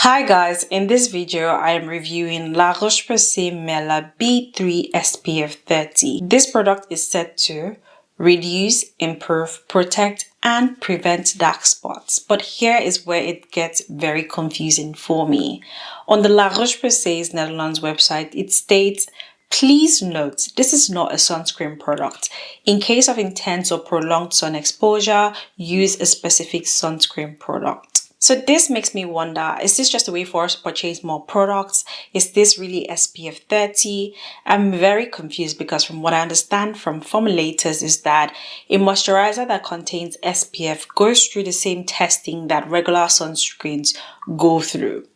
Hi guys, in this video I am reviewing La Roche Posay Mela B3 SPF 30. This product is set to reduce, improve, protect and prevent dark spots. But here is where it gets very confusing for me. On the La Roche Posay's Netherlands website, it states, please note, this is not a sunscreen product. In case of intense or prolonged sun exposure, use a specific sunscreen product. So this makes me wonder, is this just a way for us to purchase more products? Is this really SPF 30? I'm very confused because from what I understand from formulators is that a moisturizer that contains SPF goes through the same testing that regular sunscreens go through.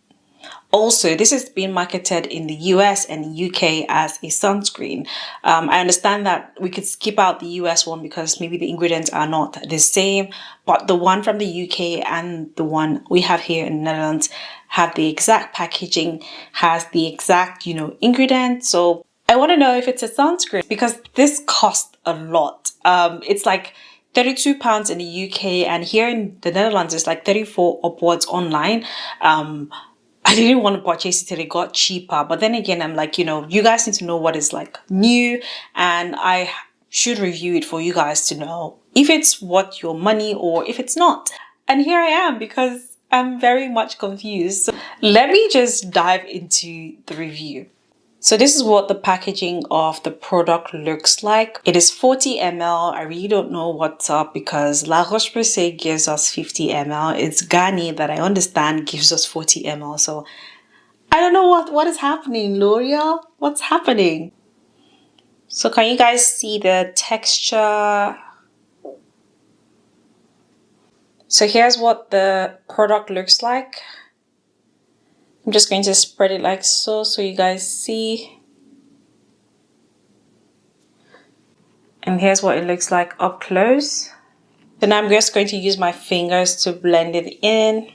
Also, this is being marketed in the US and UK as a sunscreen. I understand that we could skip out the US one because maybe the ingredients are not the same, but the one from the UK and the one we have here in the Netherlands have the exact packaging, has the exact, ingredients. So I want to know if it's a sunscreen because this costs a lot. It's like £32 in the UK and here in the Netherlands it's like 34 upwards online. I didn't want to purchase it till it got cheaper. But then again, I'm like, you guys need to know what is like new and I should review it for you guys to know if it's worth your money or if it's not. And here I am because I'm very much confused. So let me just dive into the review. So this is what the packaging of the product looks like. It is 40 ml. I really don't know what's up because La Roche Posay gives us 50 ml. It's Garnier that I understand gives us 40 ml. So I don't know what is happening, L'Oreal. What's happening? So can you guys see the texture? So here's what the product looks like. I'm just going to spread it like so you guys see. And here's what it looks like up close. Then I'm just going to use my fingers to blend it in.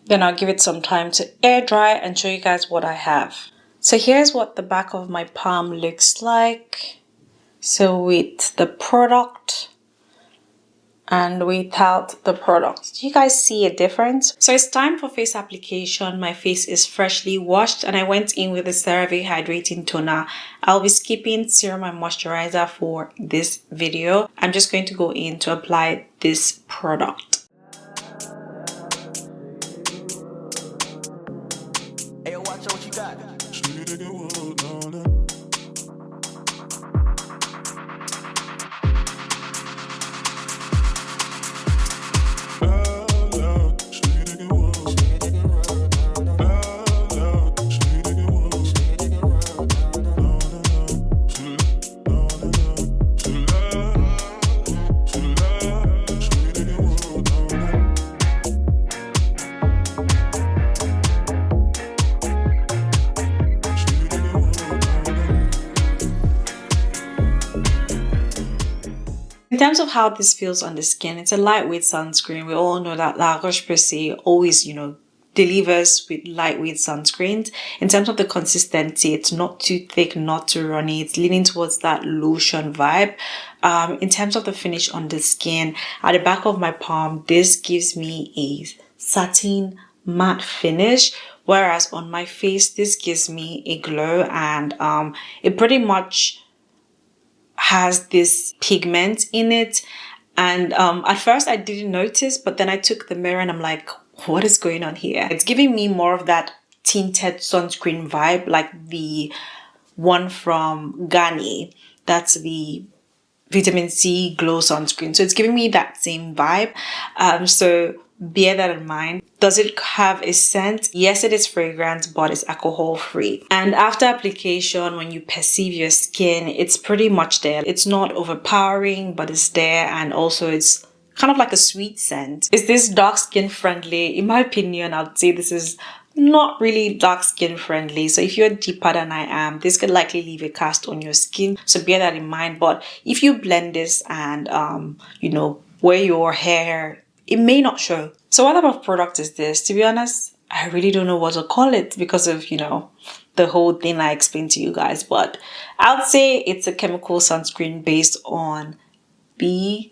Then I'll give it some time to air dry and show you guys what I have. So here's what the back of my palm looks like. So with the product and without the product, do you guys see a difference? So it's time for face application. My face is freshly washed and I went in with the CeraVe Hydrating Toner. I'll be skipping serum and moisturizer for this video. I'm just going to go in to apply this product. Hey, watch out what you got. In terms of how this feels on the skin, it's a lightweight sunscreen. We all know that La Roche Posay always, delivers with lightweight sunscreens. In terms of the consistency, it's not too thick, not too runny. It's leaning towards that lotion vibe. In terms of the finish on the skin, at the back of my palm, this gives me a satin matte finish. Whereas on my face, this gives me a glow and it pretty much has this pigment in it. And at first I didn't notice, but then I took the mirror and I'm like, what is going on here? It's giving me more of that tinted sunscreen vibe, like the one from Garnier. That's the vitamin C glow sunscreen. So it's giving me that same vibe. So bear that in mind. Does it have a scent? Yes, it is fragrant, but it's alcohol free. And after application, when you perceive your skin, it's pretty much there. It's not overpowering, but it's there. And also it's kind of like a sweet scent. Is this dark skin friendly? In my opinion, I'd say this is not really dark skin friendly. So if you're deeper than I am, this could likely leave a cast on your skin. So bear that in mind. But if you blend this and, wear your hair, it may not show. So what type of product is this? To be honest, I really don't know what to call it because of, the whole thing I explained to you guys, but I would say it's a chemical sunscreen based on the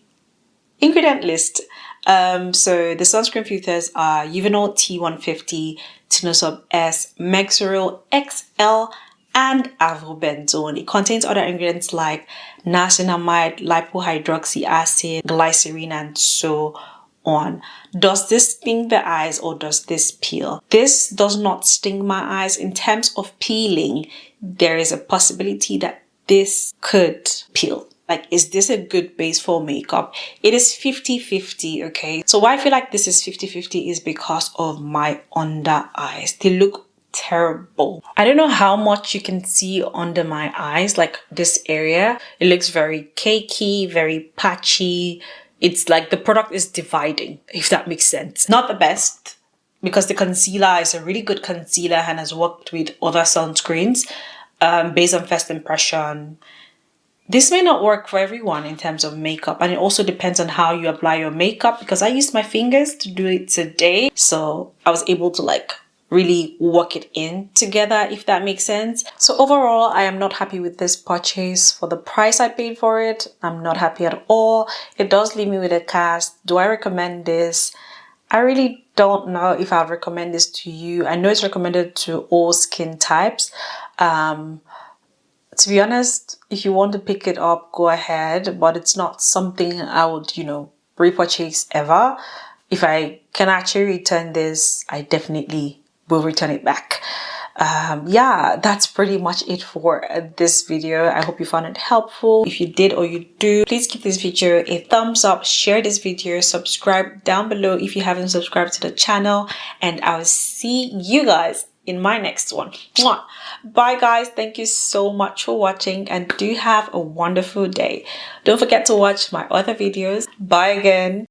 ingredient list. So the sunscreen filters are Uvinol T150, Tinosolv S, Mexoryl XL, and avobenzone. It contains other ingredients like niacinamide, lipohydroxy acid, glycerin, and so on. Does this sting the eyes or does this peel? This does not sting my eyes. In terms of peeling, there is a possibility that this could peel. Like, is this a good base for makeup? It is 50-50, okay? So why I feel like this is 50-50 is because of my under eyes. They look terrible. I don't know how much you can see under my eyes, like this area. It looks very cakey, very patchy. It's like the product is dividing, if that makes sense. Not the best, because the concealer is a really good concealer and has worked with other sunscreens based on first impression. This may not work for everyone in terms of makeup, and it also depends on how you apply your makeup, because I used my fingers to do it today, so I was able to like really work it in together, if that makes sense. So overall, I am not happy with this purchase. For the price I paid for it, I'm not happy at all. It does leave me with a cast. Do I recommend this? I really don't know if I'd recommend this to you. I know it's recommended to all skin types. To be honest, if you want to pick it up, go ahead, but it's not something I would, repurchase ever. If I can actually return this, I definitely will return it back. Yeah, that's pretty much it for this video. I hope you found it helpful. If you did or you do, please give this video a thumbs up, share this video, subscribe down below if you haven't subscribed to the channel, and I'll see you guys in my next one. Mwah. Bye guys, thank you so much for watching and do have a wonderful day. Don't forget to watch my other videos. Bye again.